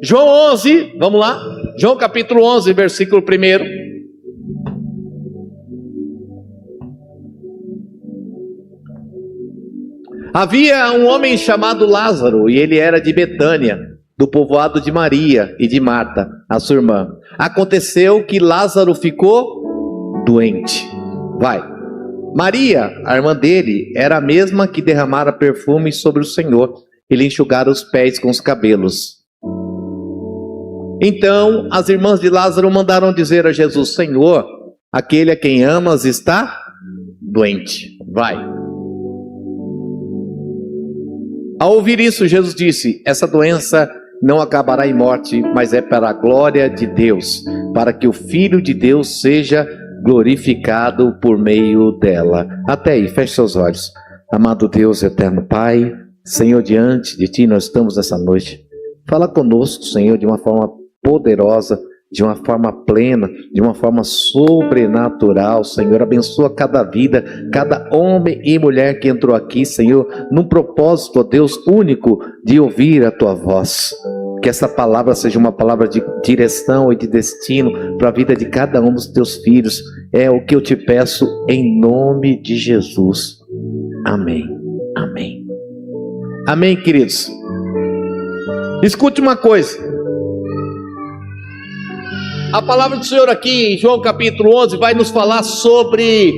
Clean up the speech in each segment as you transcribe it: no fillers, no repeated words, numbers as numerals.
João 11, vamos lá. João capítulo 11, versículo 1. Havia um homem chamado Lázaro, e ele era de Betânia, do povoado de Maria e de Marta, a sua irmã. Aconteceu que Lázaro ficou doente. Maria, a irmã dele, era a mesma que derramara perfume sobre o Senhor e lhe enxugara os pés com os cabelos. Então as irmãs de Lázaro mandaram dizer a Jesus: Senhor, aquele a quem amas está doente. Ao ouvir isso, Jesus disse: essa doença não acabará em morte, mas é para a glória de Deus, para que o Filho de Deus seja glorificado por meio dela. Até aí, feche seus olhos. Amado Deus, eterno Pai, Senhor, diante de Ti nós estamos essa noite. Fala conosco, Senhor, de uma forma poderosa, de uma forma plena, de uma forma sobrenatural, Senhor. Abençoa cada vida, cada homem e mulher que entrou aqui, Senhor, num propósito, ó Deus, único de ouvir a Tua voz. Que essa palavra seja uma palavra de direção e de destino para a vida de cada um dos Teus filhos. É o que eu te peço em nome de Jesus. Amém. Amém. Amém, queridos. Escute uma coisa. A palavra do Senhor aqui em João capítulo 11 vai nos falar sobre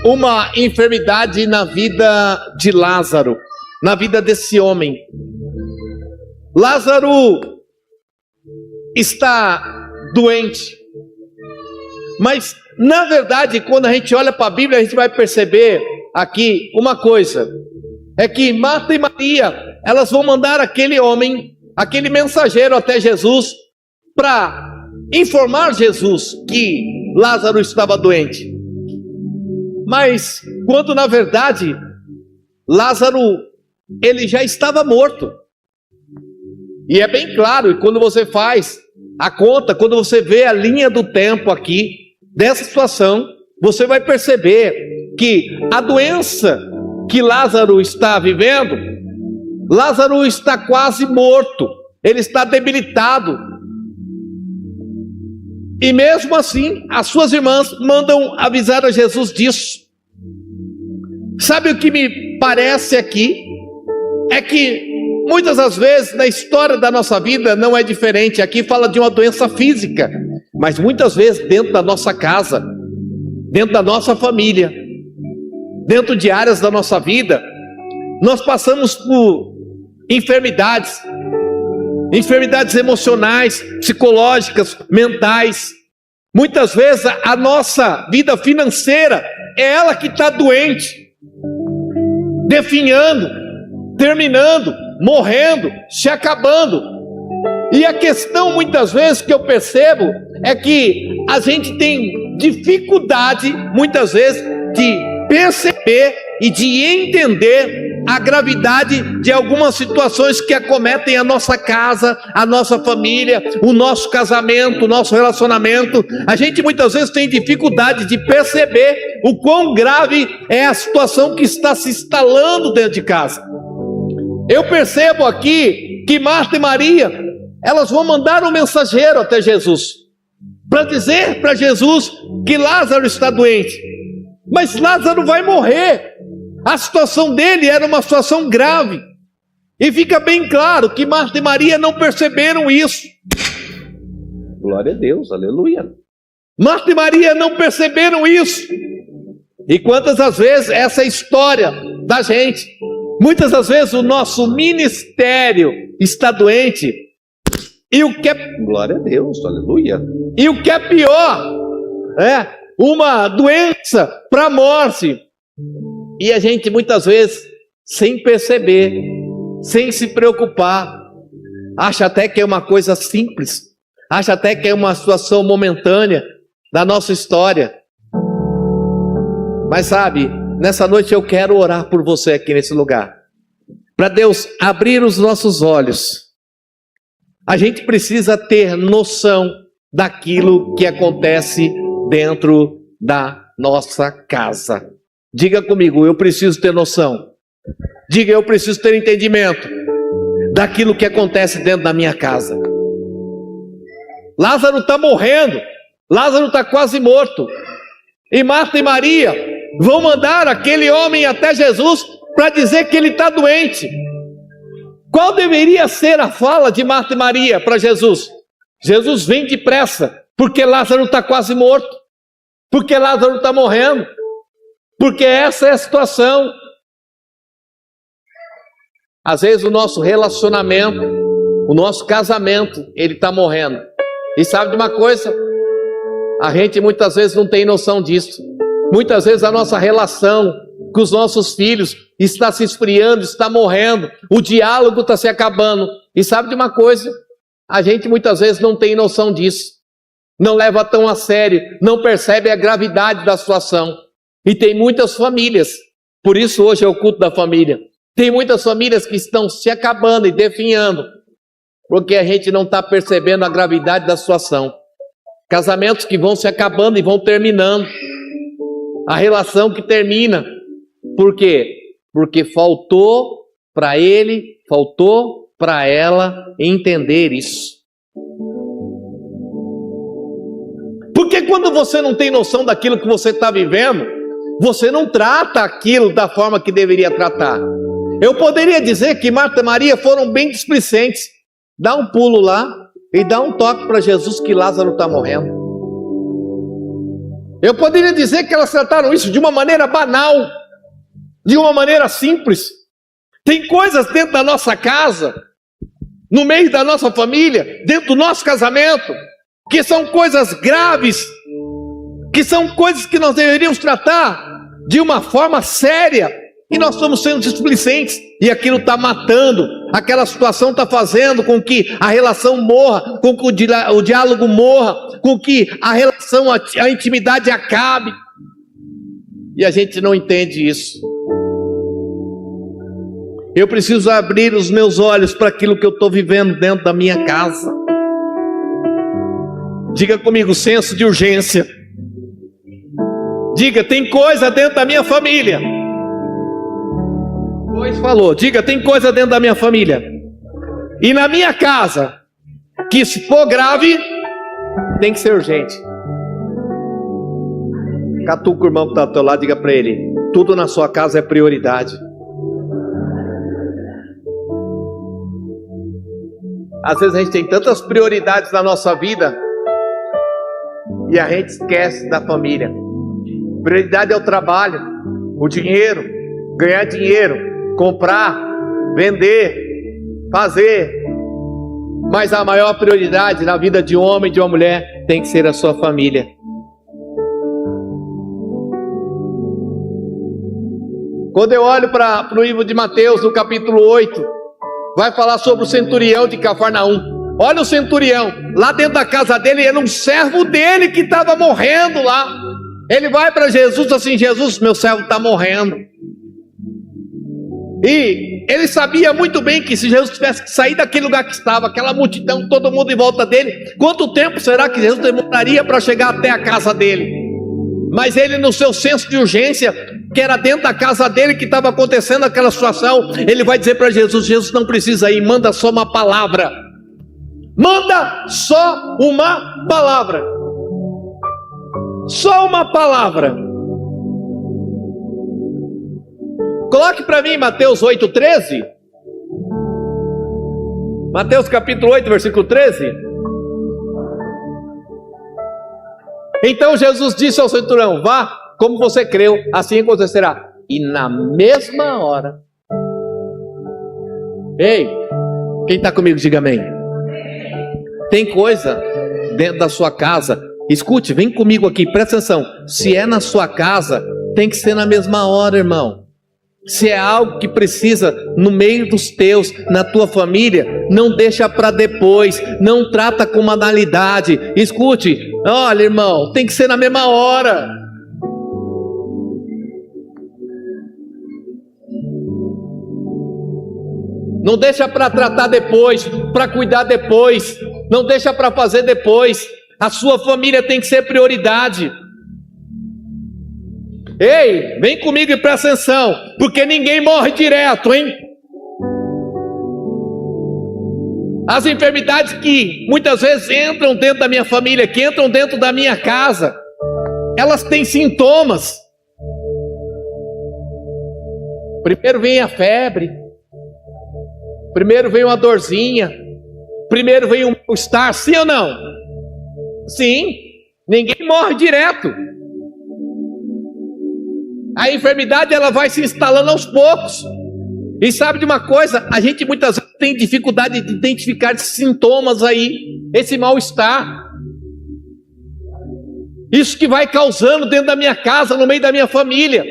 uma enfermidade na vida de Lázaro, na vida desse homem. Lázaro está doente, mas na verdade, quando a gente olha para a Bíblia, a gente vai perceber aqui uma coisa, é que Marta e Maria, elas vão mandar aquele homem, aquele mensageiro até Jesus, para informar Jesus que Lázaro estava doente. Mas quando na verdade Lázaro, ele já estava morto. E é bem claro, e quando você faz a conta, quando você vê a linha do tempo aqui dessa situação, você vai perceber que a doença que Lázaro está vivendo, Lázaro está quase morto, ele está debilitado. E mesmo assim, as suas irmãs mandam avisar a Jesus disso. Sabe o que me parece aqui? É que muitas das vezes na história da nossa vida não é diferente. Aqui fala de uma doença física, mas muitas vezes dentro da nossa casa, dentro da nossa família, dentro de áreas da nossa vida, nós passamos por enfermidades emocionais, psicológicas, mentais. Muitas vezes a nossa vida financeira é ela que está doente, definhando, terminando, morrendo, se acabando. E a questão muitas vezes que eu percebo é que a gente tem dificuldade muitas vezes de perceber e de entender a gravidade de algumas situações que acometem a nossa casa, a nossa família, o nosso casamento, o nosso relacionamento. A gente muitas vezes tem dificuldade de perceber o quão grave é a situação que está se instalando dentro de casa. Eu percebo aqui que Marta e Maria, elas vão mandar um mensageiro até Jesus, para dizer para Jesus que Lázaro está doente. Mas Lázaro vai morrer. A situação dele era uma situação grave. E fica bem claro que Marta e Maria não perceberam isso. Glória a Deus, aleluia. Marta e Maria não perceberam isso. E quantas das vezes essa história da gente, muitas das vezes o nosso ministério está doente. E o que é... Glória a Deus, aleluia. E o que é pior, é uma doença para a morte. E a gente muitas vezes, sem perceber, sem se preocupar, acha até que é uma coisa simples, acha até que é uma situação momentânea da nossa história. Mas sabe, nessa noite eu quero orar por você aqui nesse lugar, para Deus abrir os nossos olhos. A gente precisa ter noção daquilo que acontece dentro da nossa casa. Diga comigo, eu preciso ter noção. Diga, eu preciso ter entendimento. daquilo que acontece dentro da minha casa. Lázaro está morrendo, Lázaro está quase morto, e Marta e Maria vão mandar aquele homem até Jesus para dizer que ele está doente. Qual deveria ser a fala de Marta e Maria para Jesus? Jesus, vem depressa, porque Lázaro está quase morto, porque Lázaro está morrendo, porque essa é a situação. Às vezes o nosso relacionamento, o nosso casamento, ele está morrendo. E sabe de uma coisa? A gente muitas vezes não tem noção disso. Muitas vezes a nossa relação com os nossos filhos está se esfriando, está morrendo, o diálogo está se acabando. E sabe de uma coisa? A gente muitas vezes não tem noção disso, não leva tão a sério, não percebe a gravidade da situação. E tem muitas famílias, por isso hoje é o culto da família, tem muitas famílias que estão se acabando e definhando, porque a gente não está percebendo a gravidade da situação. Casamentos que vão se acabando e vão terminando, a relação que termina. Por quê? Porque faltou para ele, faltou para ela entender isso. Porque quando você não tem noção daquilo que você está vivendo, você não trata aquilo da forma que deveria tratar. Eu poderia dizer que Marta e Maria foram bem displicentes. Dá um pulo lá e dá um toque para Jesus que Lázaro está morrendo. Eu poderia dizer que elas trataram isso de uma maneira banal, de uma maneira simples. Tem coisas dentro da nossa casa, no meio da nossa família, dentro do nosso casamento, que são coisas graves, que são coisas que nós deveríamos tratar de uma forma séria, e nós estamos sendo displicentes, e aquilo está matando, aquela situação está fazendo com que a relação morra, com que o diálogo morra, com que a relação, a intimidade acabe, e a gente não entende isso. Eu preciso abrir os meus olhos para aquilo que eu estou vivendo dentro da minha casa. Diga comigo, senso de urgência. Diga, tem coisa dentro da minha família. Pois falou, diga, tem coisa dentro da minha família. E na minha casa, que se for grave, tem que ser urgente. Catuca o irmão que está ao teu lado, diga para ele, tudo na sua casa é prioridade. Às vezes a gente tem tantas prioridades na nossa vida e a gente esquece da família. Prioridade é o trabalho, o dinheiro, ganhar dinheiro, comprar, vender, fazer. Mas a maior prioridade na vida de um homem e de uma mulher tem que ser a sua família. Quando eu olho para o livro de Mateus, no capítulo 8, vai falar sobre o centurião de Cafarnaum. Olha o centurião, lá dentro da casa dele, era um servo dele que estava morrendo lá. Ele vai para Jesus assim, Jesus, meu servo está morrendo. E ele sabia muito bem que se Jesus tivesse que sair daquele lugar que estava, aquela multidão, todo mundo em volta dele, quanto tempo será que Jesus demoraria para chegar até a casa dele? Mas ele, no seu senso de urgência, que era dentro da casa dele que estava acontecendo aquela situação, ele vai dizer para Jesus, Jesus não precisa ir, manda só uma palavra. Manda só uma palavra. Só uma palavra. Coloque para mim Mateus 8,13. Mateus capítulo 8, versículo 13. Então Jesus disse ao centurião, vá, como você creu, assim acontecerá. E na mesma hora. Ei, quem está comigo, diga amém. Tem coisa dentro da sua casa. Escute, vem comigo aqui, presta atenção. Se é na sua casa, tem que ser na mesma hora, irmão. Se é algo que precisa no meio dos teus, na tua família, não deixa para depois, não trata com banalidade. Escute, olha, irmão, tem que ser na mesma hora. Não deixa para tratar depois, para cuidar depois, não deixa para fazer depois. A sua família tem que ser prioridade. Ei, vem comigo e presta atenção, porque ninguém morre direto, hein? As enfermidades que muitas vezes entram dentro da minha família, que entram dentro da minha casa, elas têm sintomas. Primeiro vem a febre, primeiro vem uma dorzinha, primeiro vem um mal-estar, sim ou não? Sim, ninguém morre direto. A enfermidade ela vai se instalando aos poucos. E sabe de uma coisa? A gente muitas vezes tem dificuldade de identificar esses sintomas aí, esse mal-estar. Isso que vai causando dentro da minha casa, no meio da minha família.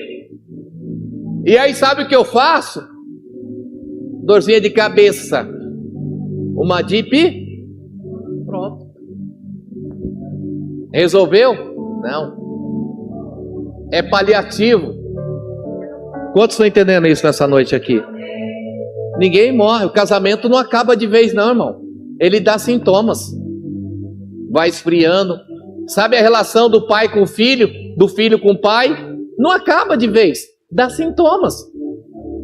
E aí sabe o que eu faço? Dorzinha de cabeça, uma dip, pronto. Resolveu? Não. É paliativo. Quantos estão entendendo isso nessa noite aqui? Ninguém morre, o casamento não acaba de vez não, irmão. Ele dá sintomas, vai esfriando. Sabe a relação do pai com o filho, do filho com o pai? Não acaba de vez, dá sintomas.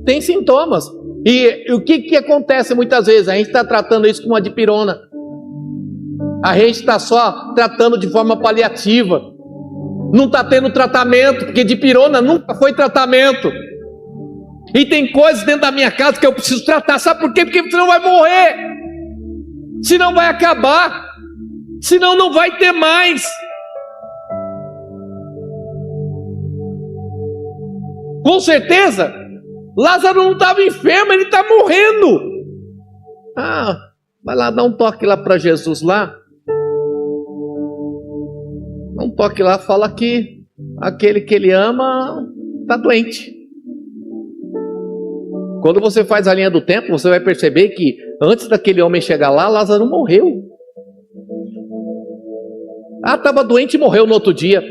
Tem sintomas. E o que acontece muitas vezes? A gente está tratando isso com uma dipirona. A gente está só tratando de forma paliativa. Não está tendo tratamento, porque dipirona nunca foi tratamento. E tem coisas dentro da minha casa que eu preciso tratar. Sabe por quê? Porque senão vai morrer. Senão vai acabar. Senão não vai ter mais. Com certeza, Lázaro não estava enfermo, ele está morrendo. Ah, vai lá, dá um toque lá para Jesus lá. Dá um toque lá, fala que aquele que ele ama está doente. Quando você faz a linha do tempo, você vai perceber que antes daquele homem chegar lá, Lázaro morreu. Ah, estava doente e morreu no outro dia.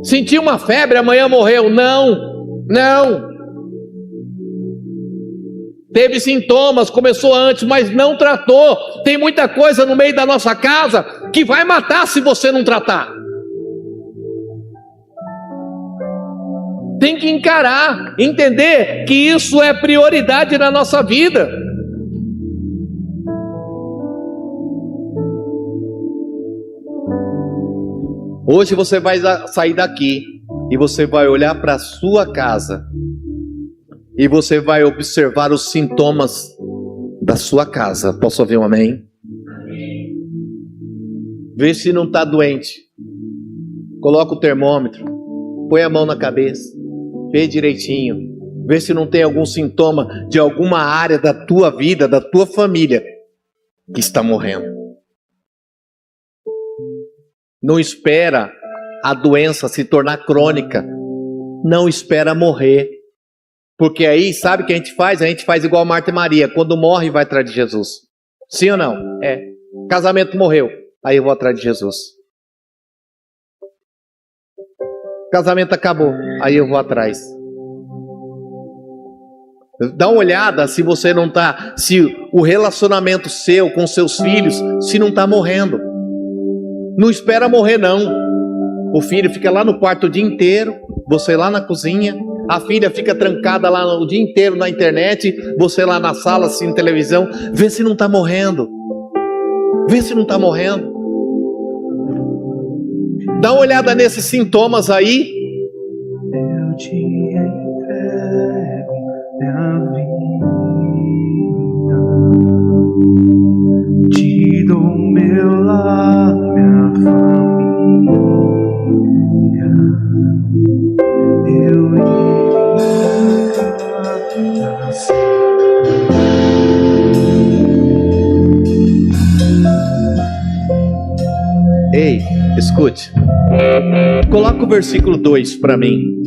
Sentiu uma febre, amanhã morreu. Não, não. Teve sintomas, começou antes, mas não tratou. Tem muita coisa no meio da nossa casa que vai matar se você não tratar. Tem que encarar, entender que isso é prioridade na nossa vida. Hoje você vai sair daqui e você vai olhar para a sua casa e você vai observar os sintomas da sua casa. Posso ouvir um amém? Vê se não está doente. Coloca o termômetro, põe a mão na cabeça, vê direitinho, vê se não tem algum sintoma de alguma área da tua vida, da tua família que está morrendo. Não espera a doença se tornar crônica. Não espera morrer. Porque aí, sabe o que a gente faz? A gente faz igual Marta e Maria. Quando morre, vai atrás de Jesus. Sim ou não? É. Casamento morreu. Aí eu vou atrás de Jesus. Casamento acabou. Aí eu vou atrás. Dá uma olhada se você não está... Se o relacionamento seu com seus filhos, se não está morrendo. Não espera morrer não. O filho fica lá no quarto o dia inteiro, você lá na cozinha, a filha fica trancada lá o dia inteiro na internet, você lá na sala assistindo televisão. Vê se não está morrendo. Vê se não está morrendo. Dá uma olhada nesses sintomas aí. Eu te entrego minha vida, te dou meu lar, minha família. Eu Ei, escute. Coloca o versículo 2 para mim.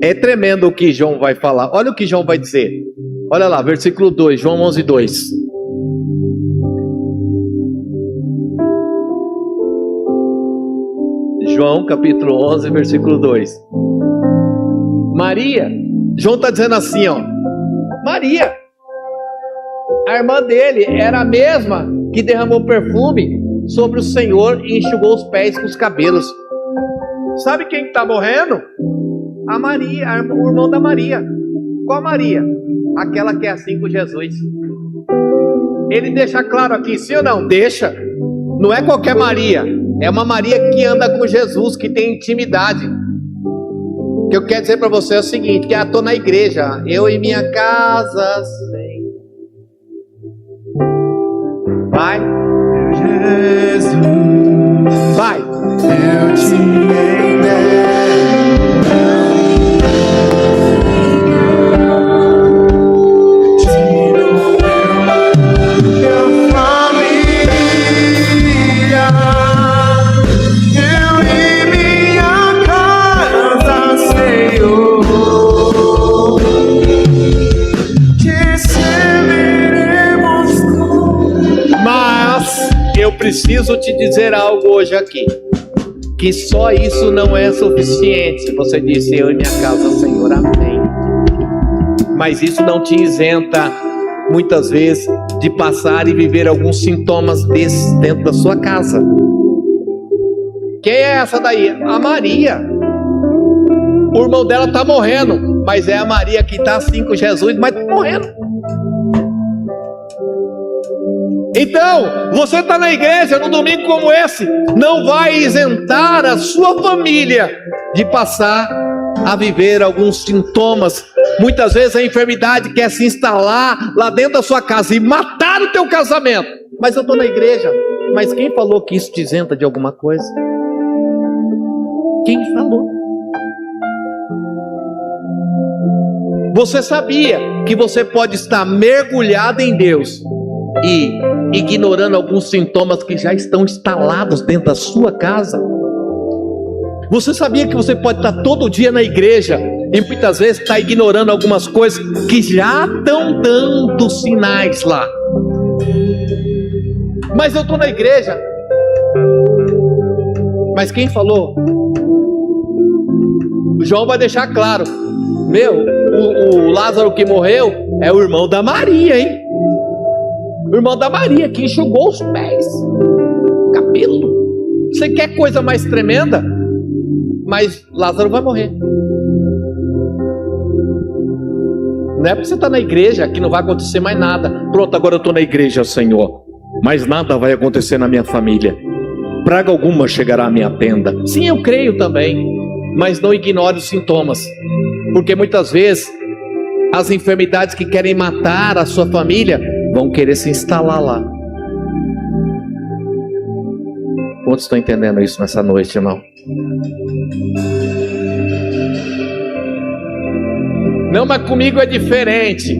É tremendo o que João vai falar. Olha o que João vai dizer. Olha lá, versículo 2, João 11, 2. João capítulo 11, versículo 2. Maria, João está dizendo assim, ó. Maria, a irmã dele, era a mesma que derramou perfume sobre o Senhor e enxugou os pés com os cabelos. Sabe quem está morrendo? A Maria, o irmão da Maria. Qual Maria? Aquela que é assim com Jesus. Ele deixa claro aqui, sim ou não? Deixa. Não é qualquer Maria. É uma Maria que anda com Jesus, que tem intimidade. O que eu quero dizer para você é o seguinte, que eu estou na igreja, eu e minha casa, Senhor. Vai. Jesus, Vai. eu te entrego. Preciso te dizer algo hoje aqui, que só isso não é suficiente. Você disse, eu e minha casa, Senhor, amém. Mas isso não te isenta, muitas vezes, de passar e viver alguns sintomas desses dentro da sua casa. Quem é essa daí? A Maria. O irmão dela está morrendo, mas é a Maria que está assim com Jesus, mas está morrendo. Então, você está na igreja num domingo como esse, não vai isentar a sua família de passar a viver alguns sintomas. Muitas vezes a enfermidade quer se instalar lá dentro da sua casa e matar o teu casamento. Mas eu estou na igreja. Mas quem falou que isso te isenta de alguma coisa? Quem falou? Você sabia que você pode estar mergulhado em Deus e ignorando alguns sintomas que já estão instalados dentro da sua casa? Você sabia que você pode estar todo dia na igreja e muitas vezes está ignorando algumas coisas que já estão dando sinais lá? Mas eu estou na igreja. Mas quem falou? O João vai deixar claro. O Lázaro que morreu é o irmão da Maria, hein? O irmão da Maria que enxugou os pés, cabelo. Você quer coisa mais tremenda? Mas Lázaro vai morrer. Não é porque você está na igreja que não vai acontecer mais nada. Pronto, agora eu estou na igreja, Senhor, mas nada vai acontecer na minha família. Praga alguma chegará à minha tenda. Sim, eu creio também, mas não ignore os sintomas, porque muitas vezes as enfermidades que querem matar a sua família vão querer se instalar lá. Quantos estão entendendo isso nessa noite, irmão? Não, mas comigo é diferente.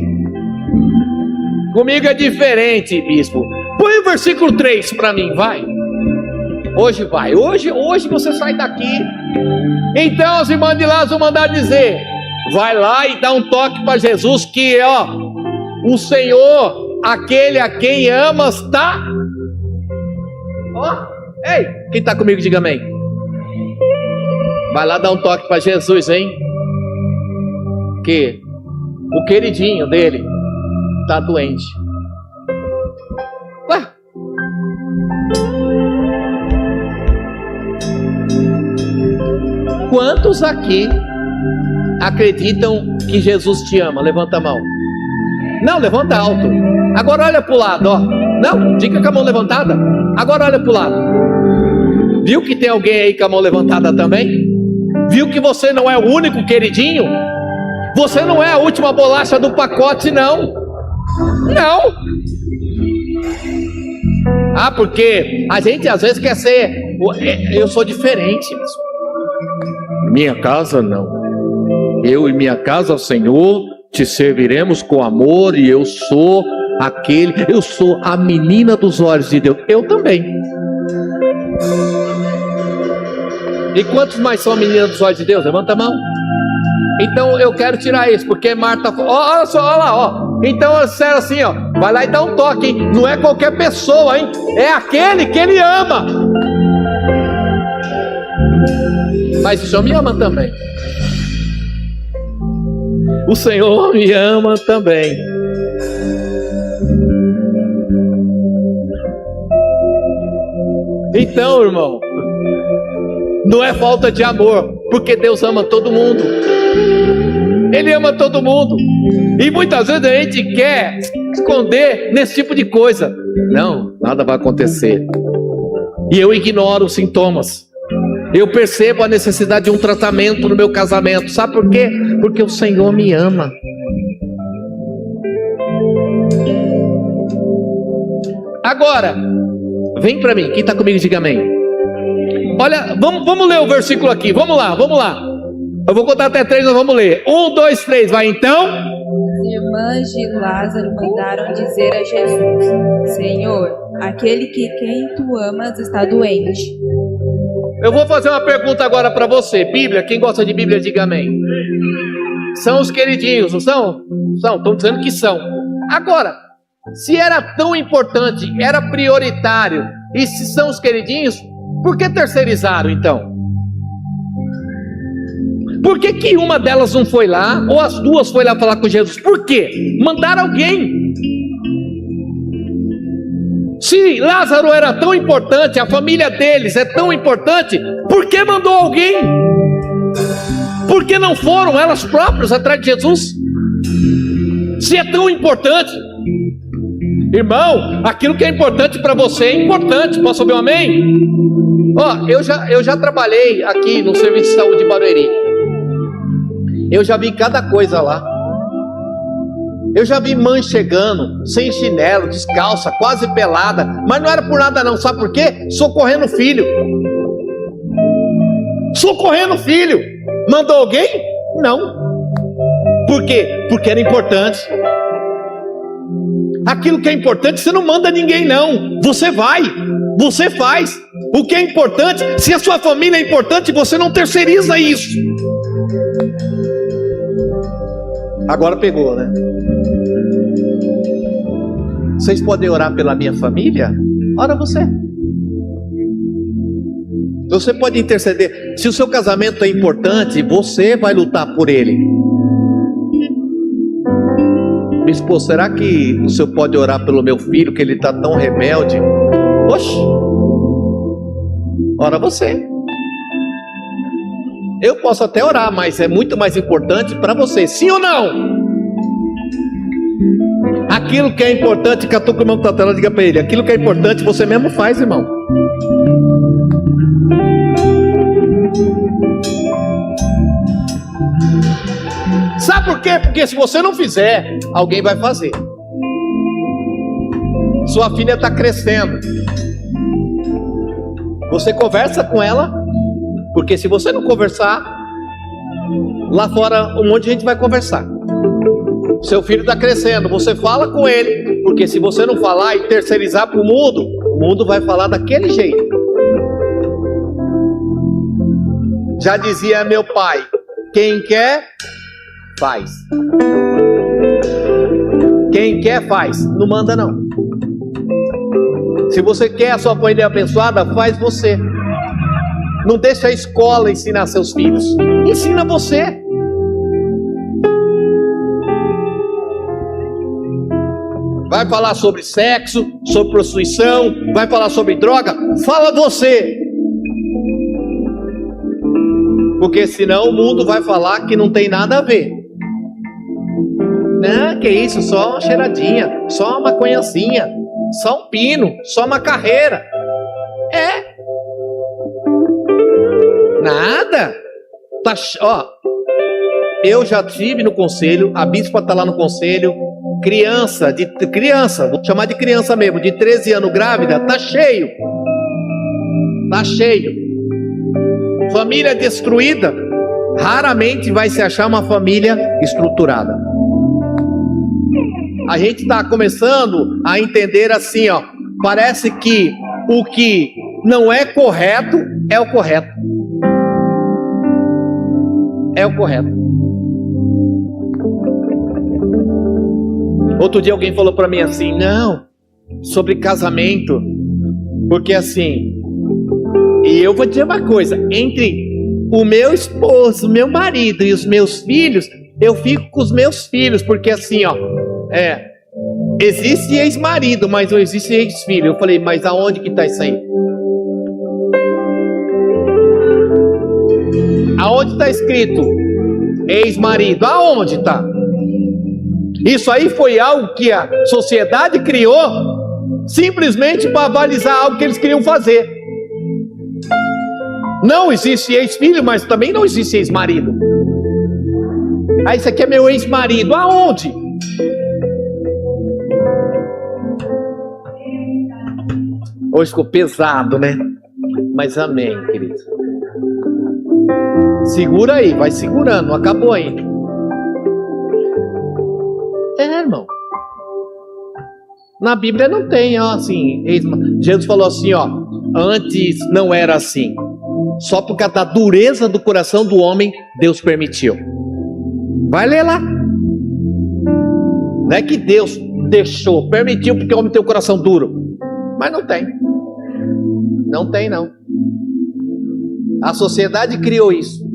Comigo é diferente, bispo. Põe o versículo 3 para mim, vai. Hoje vai. Hoje você sai daqui. Então os irmãos de lá vão mandar dizer: vai lá e dá um toque para Jesus, que o Senhor, aquele a quem amas, está. Ei, quem está comigo, diga amém. Vai lá dar um toque para Jesus, hein? Que o queridinho dele está doente. Ué? Quantos aqui acreditam que Jesus te ama? Levanta a mão. Não, levanta alto. Agora olha para o lado, ó. Não, fica com a mão levantada. Agora olha para o lado. Viu que tem alguém aí com a mão levantada também? Viu que você não é o único queridinho? Você não é a última bolacha do pacote, não. Não. Ah, porque a gente às vezes quer ser. Eu sou diferente. Minha casa não. Eu e minha casa, Senhor, te serviremos com amor, e eu sou eu sou a menina dos olhos de Deus. Eu também. E quantos mais são a menina dos olhos de Deus? Levanta a mão. Então eu quero tirar isso, porque Marta, olha só, olha lá, ó. Então eles disseram assim, ó, vai lá e dá um toque, hein? Não é qualquer pessoa, hein? É aquele que ele ama. Mas o Senhor me ama também. O Senhor me ama também. Então, irmão, não é falta de amor, porque Deus ama todo mundo. Ele ama todo mundo. E muitas vezes a gente quer esconder nesse tipo de coisa. Não, nada vai acontecer. E eu ignoro os sintomas. Eu percebo a necessidade de um tratamento no meu casamento. Sabe por quê? Porque o Senhor me ama. Agora, vem para mim. Quem está comigo, diga amém. Olha, vamos ler o versículo aqui. Vamos lá. Eu vou contar até 3, nós vamos ler. 1, 2, 3, vai então. As irmãs de Lázaro mandaram dizer a Jesus: Senhor, aquele que quem tu amas está doente. Eu vou fazer uma pergunta agora para você. Bíblia, quem gosta de Bíblia, diga amém. São os queridinhos, não são? São, estão dizendo que são. Agora, se era tão importante, era prioritário, e se são os queridinhos, por que terceirizaram então? Por que uma delas não foi lá, ou as duas foi lá falar com Jesus? Por quê? Mandaram alguém. Se Lázaro era tão importante, a família deles é tão importante, por que mandou alguém? Por que não foram elas próprias atrás de Jesus? Se é tão importante, irmão, aquilo que é importante para você é importante. Posso ouvir um amém? Ó, eu já trabalhei aqui no Serviço de Saúde de Barueri. Eu já vi cada coisa lá. Eu já vi mãe chegando sem chinelo, descalça, quase pelada, mas não era por nada não, sabe por quê? Socorrendo o filho. Socorrendo o filho. Mandou alguém? Não. Por quê? Porque era importante. Aquilo que é importante você não manda ninguém não. Você vai, você faz. O que é importante, se a sua família é importante, você não terceiriza isso. Agora pegou, né? Vocês podem orar pela minha família? Ora você. Você pode interceder. Se o seu casamento é importante, você vai lutar por ele. Bispo, será que o senhor pode orar pelo meu filho, que ele está tão rebelde? Oxe, ora você. Eu posso até orar, mas é muito mais importante para você, sim ou não? Aquilo que é importante, catou com o irmão Tatela, diga para ele: aquilo que é importante você mesmo faz, irmão. Sabe por quê? Porque se você não fizer, alguém vai fazer. Sua filha está crescendo. Você conversa com ela, porque se você não conversar, lá fora um monte de gente vai conversar. Seu filho está crescendo, você fala com ele, porque se você não falar e terceirizar para o mundo vai falar daquele jeito. Já dizia meu pai: quem quer, faz. Quem quer, faz. Não manda não. Se você quer a sua família abençoada, faz você. Não deixa a escola ensinar seus filhos. Ensina você. Vai falar sobre sexo, sobre prostituição, vai falar sobre droga, fala você. Porque senão o mundo vai falar que não tem nada a ver. Não, que isso, só uma cheiradinha, só uma maconhazinha, só um pino, só uma carreira. É. Nada. Tá, ó, eu já tive no conselho, a bispa está lá no conselho. Criança, vou chamar de criança mesmo, de 13 anos grávida, tá cheio. Tá cheio. Família destruída, raramente vai se achar uma família estruturada. A gente está começando a entender assim, ó. Parece que o que não é correto é o correto. É o correto. Outro dia alguém falou para mim assim: não, sobre casamento, porque assim, e eu vou dizer uma coisa, entre o meu esposo, meu marido e os meus filhos, eu fico com os meus filhos, porque assim, ó, existe ex-marido, mas não existe ex-filho. Eu falei: mas aonde que está isso aí? Aonde está escrito ex-marido. Aonde está? Isso aí foi algo que a sociedade criou simplesmente para avalizar algo que eles queriam fazer. Não existe ex-filho, mas também não existe ex-marido. Ah, isso aqui é meu ex-marido. Aonde? Hoje ficou pesado, né? Mas amém, querido. Segura aí, vai segurando, não acabou ainda. Irmão. Na Bíblia não tem, ó, assim. Jesus falou assim, ó. Antes não era assim. Só por causa da dureza do coração do homem, Deus permitiu. Vai ler lá. Não é que Deus deixou, permitiu porque o homem tem o coração duro. Mas não tem. Não tem, não. A sociedade criou isso.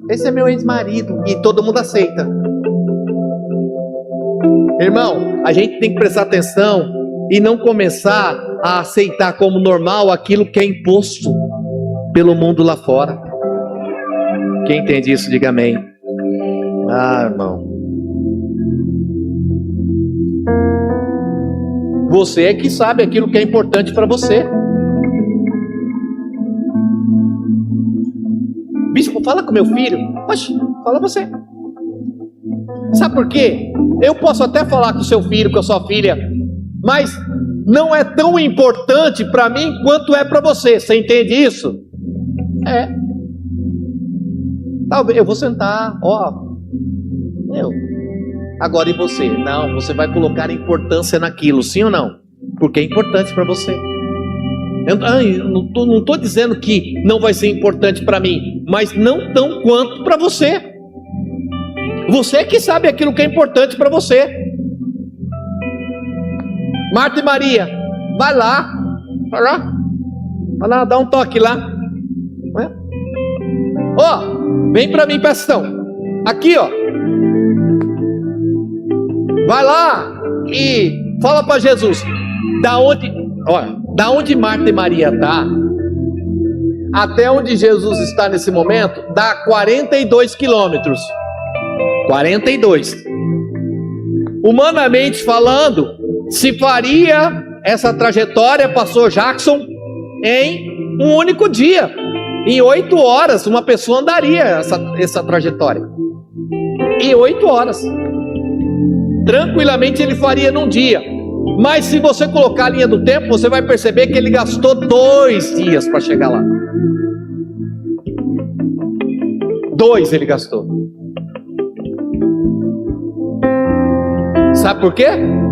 Esse é meu ex-marido. E todo mundo aceita. Irmão, a gente tem que prestar atenção e não começar a aceitar como normal aquilo que é imposto pelo mundo lá fora. Quem entende isso, diga amém. Ah, irmão. Você é que sabe aquilo que é importante para você. Bispo, fala com meu filho. Oxe, fala você. Sabe por quê? Eu posso até falar com o seu filho, com a sua filha, mas não é tão importante para mim quanto é para você. Você entende isso? É. Talvez eu vou sentar, ó. Agora e você? Não, você vai colocar importância naquilo, sim ou não? Porque é importante para você. Eu não estou dizendo que não vai ser importante para mim, mas não tão quanto para você. Você que sabe aquilo que é importante para você. Marta e Maria, vai lá, dá um toque lá. Ó, vem para mim, presta atenção. Aqui, ó. Vai lá e fala para Jesus. Da onde Marta e Maria tá, até onde Jesus está nesse momento, dá 42 quilômetros. 42. Humanamente falando, se faria essa trajetória, pastor Jackson, em um único dia. Em 8 horas, uma pessoa andaria essa trajetória. Em 8 horas. Tranquilamente ele faria num dia. Mas se você colocar a linha do tempo, você vai perceber que ele gastou 2 dias para chegar lá. 2 ele gastou. Sabe por quê?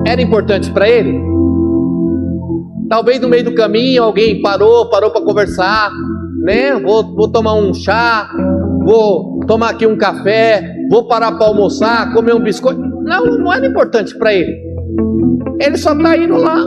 Era importante para ele? Talvez no meio do caminho alguém parou para conversar, né? Vou tomar um chá, vou tomar aqui um café, vou parar para almoçar, comer um biscoito. Não era importante para ele. Ele só está indo lá.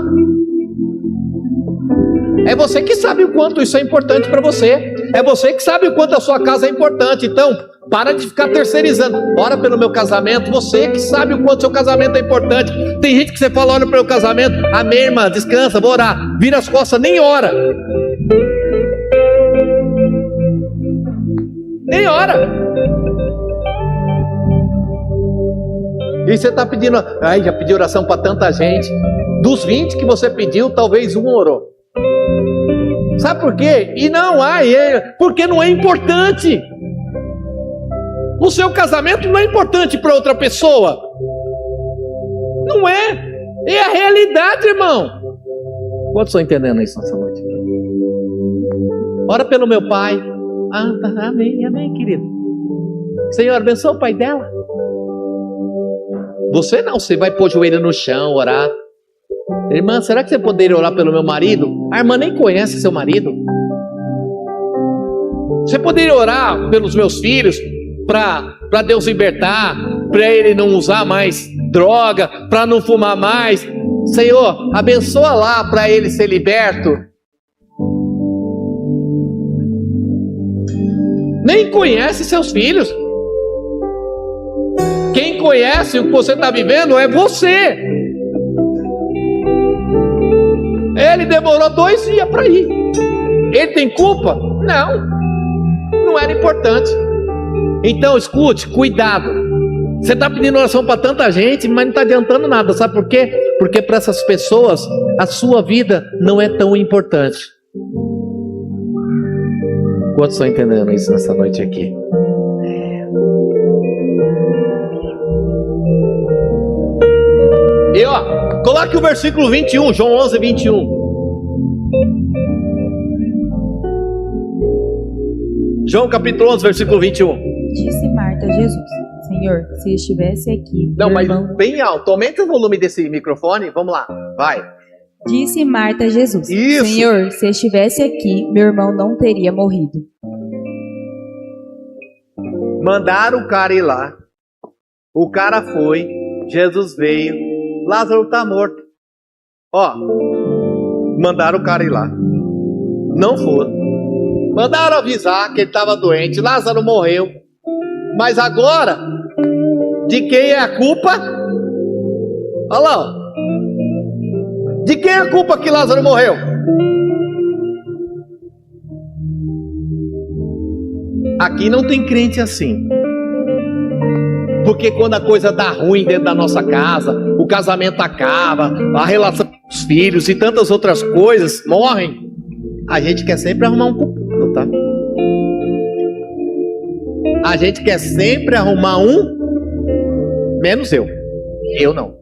É você que sabe o quanto isso é importante para você. É você que sabe o quanto a sua casa é importante. Então, para de ficar terceirizando. Ora pelo meu casamento. Você que sabe o quanto seu casamento é importante. Tem gente que você fala, ora pelo casamento. Amém, irmã, descansa, vou orar. Vira as costas, nem ora. Nem ora. E você está pedindo, já pedi oração para tanta gente. Dos 20 que você pediu, talvez um orou. Sabe por quê? E não, porque não é importante. O seu casamento não é importante para outra pessoa. Não é. É a realidade, irmão. Quantos estão entendendo isso nessa noite? Ora pelo meu pai. Amém, querido. Senhor, abençoa o pai dela. Você não, você vai pôr o joelho no chão, orar. Irmã, será que você poderia orar pelo meu marido? A irmã nem conhece seu marido. Você poderia orar pelos meus filhos, para Deus libertar, para ele não usar mais droga, para não fumar mais. Senhor, abençoa lá para ele ser liberto. Nem conhece seus filhos. Quem conhece o que você está vivendo é você. Ele demorou 2 dias para ir. Ele tem culpa? Não era importante. Então escute, cuidado. Você está pedindo oração para tanta gente, mas não está adiantando nada. Sabe por quê? Porque para essas pessoas a sua vida não é tão importante. Quantos estão entendendo isso nessa noite aqui? E ó, coloque o versículo 21, João 11, 21. João capítulo 11, versículo 21. Disse Marta a Jesus: Senhor, se estivesse aqui. Não, meu mas irmão... bem alto. Aumenta o volume desse microfone. Vamos lá, vai. Disse Marta a Jesus: Isso. Senhor, se estivesse aqui, meu irmão não teria morrido. Mandaram o cara ir lá. O cara foi. Jesus veio. Lázaro está morto. Ó, mandaram o cara ir lá. Não foram. Mandaram avisar que ele estava doente. Lázaro morreu. Mas agora, de quem é a culpa? Olha lá, ó. De quem é a culpa que Lázaro morreu? Aqui não tem crente assim. Porque quando a coisa dá ruim dentro da nossa casa, o casamento acaba, a relação com os filhos e tantas outras coisas morrem, a gente quer sempre arrumar um culpado, tá? A gente quer sempre arrumar um, menos eu. Eu não.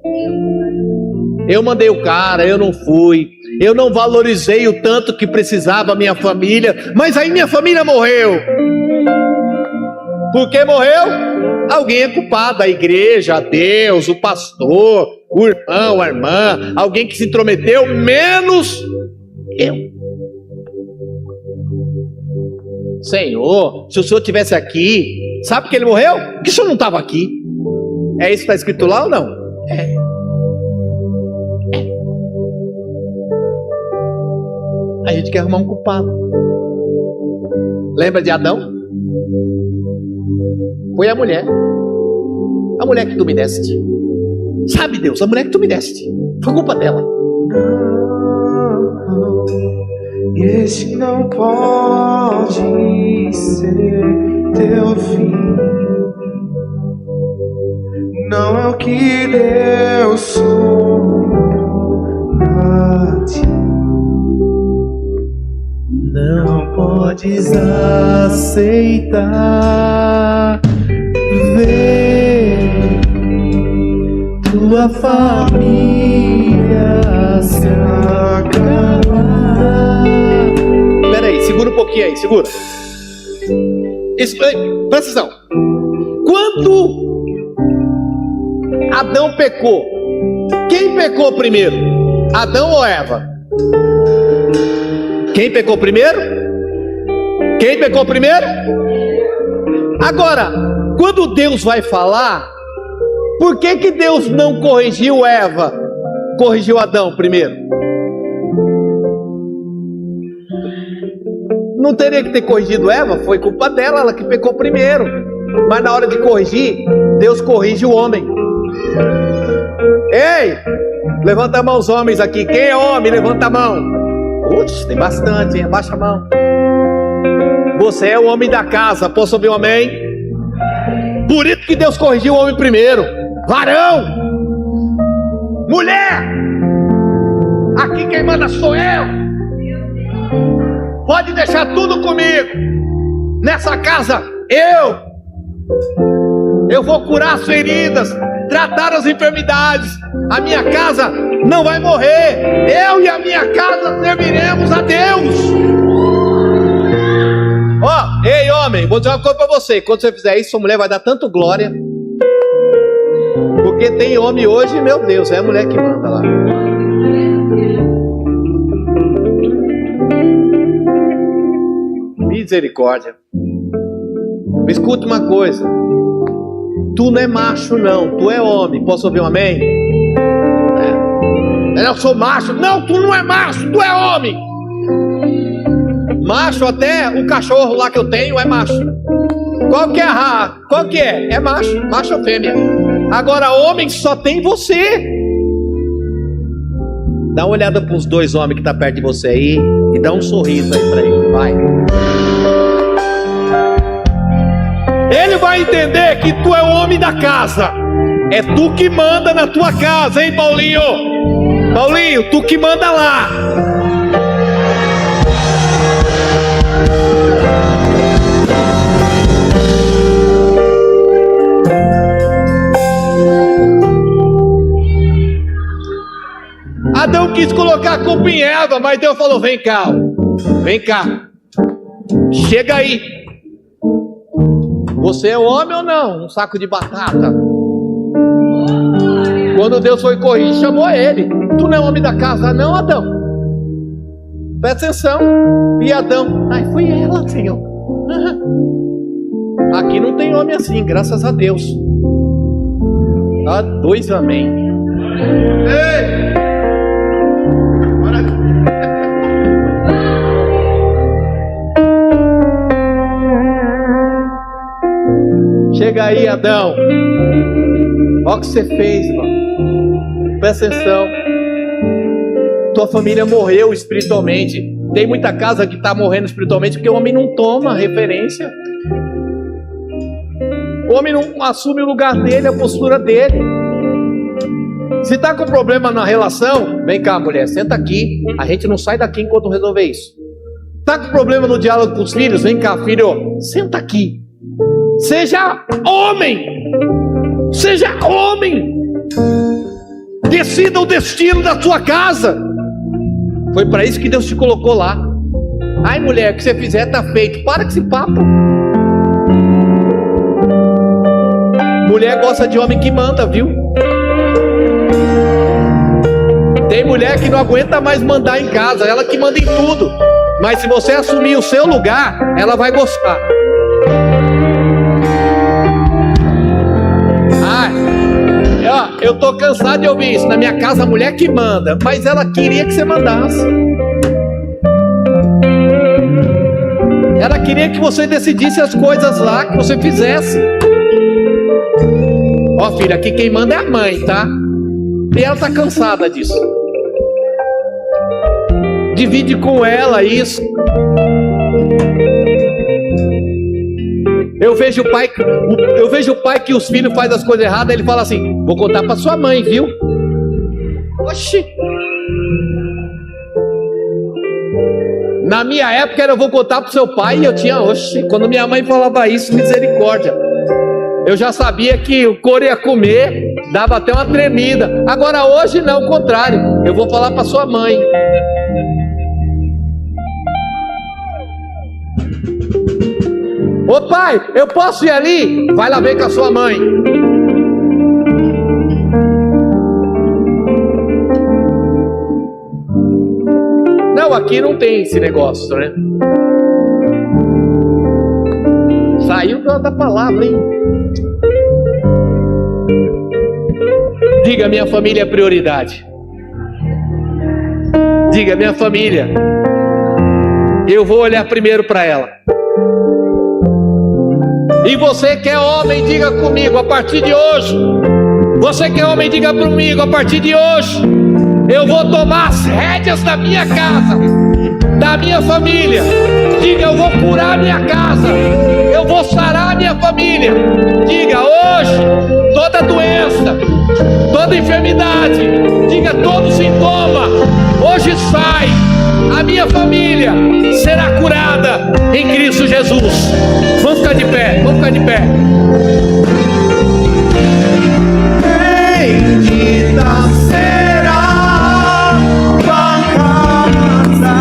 Eu mandei o cara, eu não fui. Eu não valorizei o tanto que precisava a minha família, mas aí minha família morreu. Por que morreu? Alguém é culpado, a igreja, Deus, o pastor, o irmão, a irmã, alguém que se intrometeu, menos eu. Senhor, se o Senhor estivesse aqui, sabe por que ele morreu? Porque o Senhor não estava aqui. É isso que está escrito lá ou não? É. A gente quer arrumar um culpado. Lembra de Adão? Foi a mulher que tu me deste. Sabe, Deus, a mulher que tu me deste. Foi culpa dela. E esse não pode ser teu fim. Não é o que Deus sonhou pra ti. Não podes aceitar ver tua família se acabar. Peraí, segura um pouquinho aí, segura. Isso, presta atenção. Quando Adão pecou, quem pecou primeiro? Adão ou Eva? Quem pecou primeiro? Quem pecou primeiro? Agora, quando Deus vai falar, por que que Deus não corrigiu Eva? Corrigiu Adão primeiro? Não teria que ter corrigido Eva? Foi culpa dela, ela que pecou primeiro. Mas na hora de corrigir, Deus corrige o homem. Ei, levanta a mão os homens aqui. Quem é homem, levanta a mão. Putz, tem bastante, hein? Abaixa a mão. Você é o homem da casa, posso ouvir um amém? Por isso que Deus corrigiu o homem primeiro. Varão, mulher, aqui quem manda sou eu. Pode deixar tudo comigo. Nessa casa, eu vou curar as feridas, tratar as enfermidades. A minha casa não vai morrer. Eu e a minha casa serviremos a Deus. Ó, ei homem, vou dizer uma coisa pra você. Quando você fizer isso, sua mulher vai dar tanto glória. Porque tem homem hoje, meu Deus, é a mulher que manda lá. Misericórdia. Me escuta uma coisa. Tu não é macho não, tu é homem. Posso ouvir um amém? Eu sou macho. Não, tu não é macho, tu é homem. Macho, até o cachorro lá que eu tenho é macho. Qual que é a raça? Qual que é? É macho, macho ou fêmea. Agora homem só tem você. Dá uma olhada para os dois homens que estão perto de você aí e dá um sorriso aí para ele, vai. Ele vai entender que tu é o homem da casa. É tu que manda na tua casa, hein, Paulinho? Paulinho, tu que manda lá. Adão quis colocar a culpa em Eva, mas Deus falou: vem cá, vem cá, chega aí. Você é homem ou não? Um saco de batata. Quando Deus foi corrigir, chamou ele. Tu não é homem da casa, não, Adão? Presta atenção. E Adão? Ai, foi ela, Senhor. Aqui não tem homem assim, graças a Deus. Dois amém. Ei! Chega aí, Adão. Olha o que você fez, mano. Presta atenção. Tua família morreu espiritualmente. Tem muita casa que está morrendo espiritualmente porque o homem não toma referência. O homem não assume o lugar dele, a postura dele. Se está com problema na relação, vem cá, mulher, senta aqui. A gente não sai daqui enquanto resolver isso. Está com problema no diálogo com os filhos? Vem cá, filho, senta aqui. Seja homem. Seja homem. Decida o destino da sua casa. Foi para isso que Deus te colocou lá. Ai, mulher, o que você fizer tá feito. Para com esse papo. Mulher gosta de homem que manda, viu? Tem mulher que não aguenta mais mandar em casa. Ela que manda em tudo. Mas se você assumir o seu lugar, ela vai gostar. Eu tô cansado de ouvir isso. Na minha casa a mulher que manda, mas ela queria que você mandasse. Ela queria que você decidisse as coisas lá, que você fizesse. Ó, filha, aqui quem manda é a mãe, tá? E ela tá cansada disso. Divide com ela isso. Eu vejo o pai que os filhos fazem as coisas erradas, ele fala assim: vou contar para sua mãe, viu? Oxi. Na minha época era: eu vou contar pro seu pai, e eu tinha, oxi. Quando minha mãe falava isso, misericórdia, eu já sabia que o couro ia comer, dava até uma tremida. Agora hoje não, o contrário, eu vou falar para sua mãe. Ô pai, eu posso ir ali? Vai lá ver com a sua mãe. Não, aqui não tem esse negócio, né? Saiu da palavra, hein? Diga: minha família é prioridade. Diga: minha família, eu vou olhar primeiro para ela. E você que é homem, diga comigo a partir de hoje. Você que é homem, diga comigo a partir de hoje: eu vou tomar as rédeas da minha casa, da minha família. Diga: eu vou curar minha casa, eu vou sarar minha família. Diga: hoje, toda doença, toda enfermidade, diga: todo sintoma, hoje sai. A minha família será curada em Cristo Jesus. Vamos ficar de pé, vamos ficar de pé. Bendita será tua casa,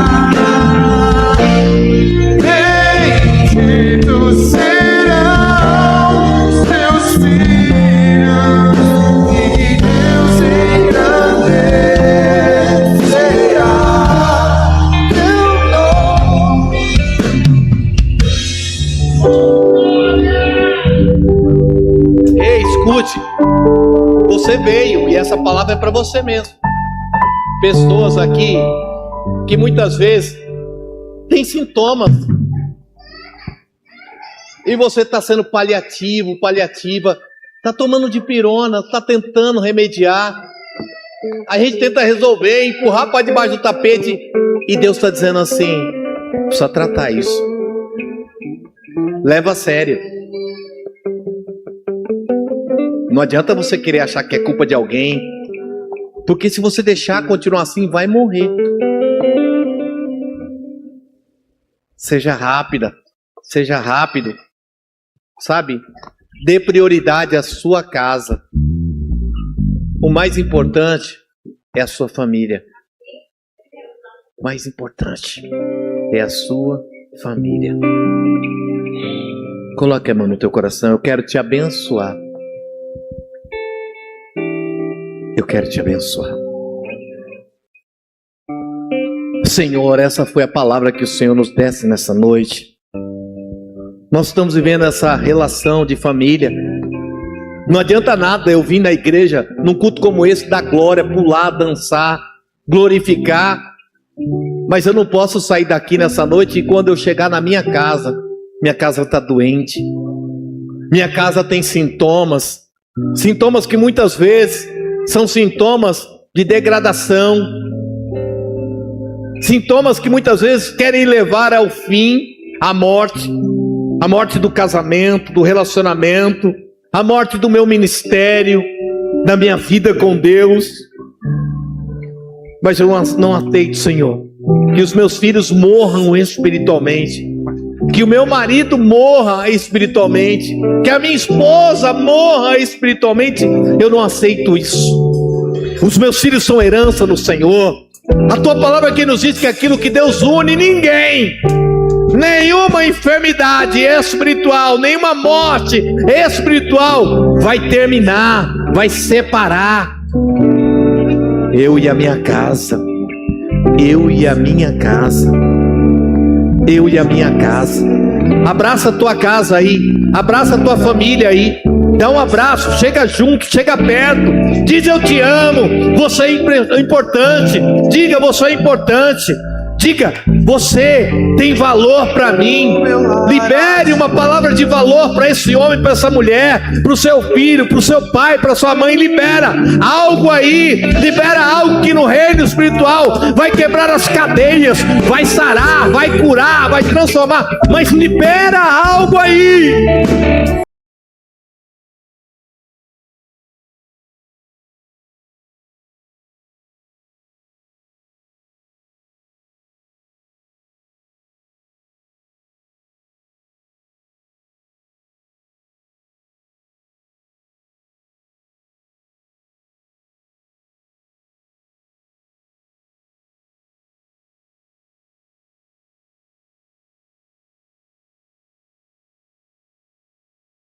benditos serão os teus filhos, e Deus engrandecerá teu nome. Ei, escute. Você veio e essa palavra é para você mesmo. Pessoas aqui que muitas vezes têm sintomas e você está sendo paliativo, paliativa, está tomando dipirona, está tentando remediar. A gente tenta resolver, empurrar para debaixo do tapete, e Deus está dizendo assim: precisa tratar isso. Leva a sério. Não adianta você querer achar que é culpa de alguém, porque se você deixar continuar assim, vai morrer. Seja rápida, seja rápido, sabe? Dê prioridade à sua casa. O mais importante é a sua família. O mais importante é a sua família. Coloque a mão no teu coração. Eu quero te abençoar. Eu quero te abençoar. Senhor, essa foi a palavra que o Senhor nos desse nessa noite. Nós estamos vivendo essa relação de família. Não adianta nada eu vir na igreja, num culto como esse, dar glória, pular, dançar, glorificar, mas eu não posso sair daqui nessa noite e quando eu chegar na minha casa está doente, minha casa tem sintomas que muitas vezes são sintomas de degradação, sintomas que muitas vezes querem levar ao fim, à morte do casamento, do relacionamento, a morte do meu ministério, da minha vida com Deus. Mas eu não aceito, Senhor, que os meus filhos morram espiritualmente, que o meu marido morra espiritualmente, que a minha esposa morra espiritualmente. Eu não aceito isso. Os meus filhos são herança no Senhor. A tua palavra aqui nos diz que aquilo que Deus une, nenhuma enfermidade espiritual, nenhuma morte espiritual vai terminar, vai separar. Eu e a minha casa, eu e a minha casa, eu e a minha casa. Abraça a tua casa aí, abraça a tua família aí, dá um abraço, chega junto, chega perto, diz eu te amo, você é importante, diga você é importante. Diga, você tem valor para mim. Libere uma palavra de valor para esse homem, para essa mulher, para o seu filho, para o seu pai, para sua mãe. Libera algo aí, libera algo que no reino espiritual vai quebrar as cadeias, vai sarar, vai curar, vai transformar. Mas libera algo aí.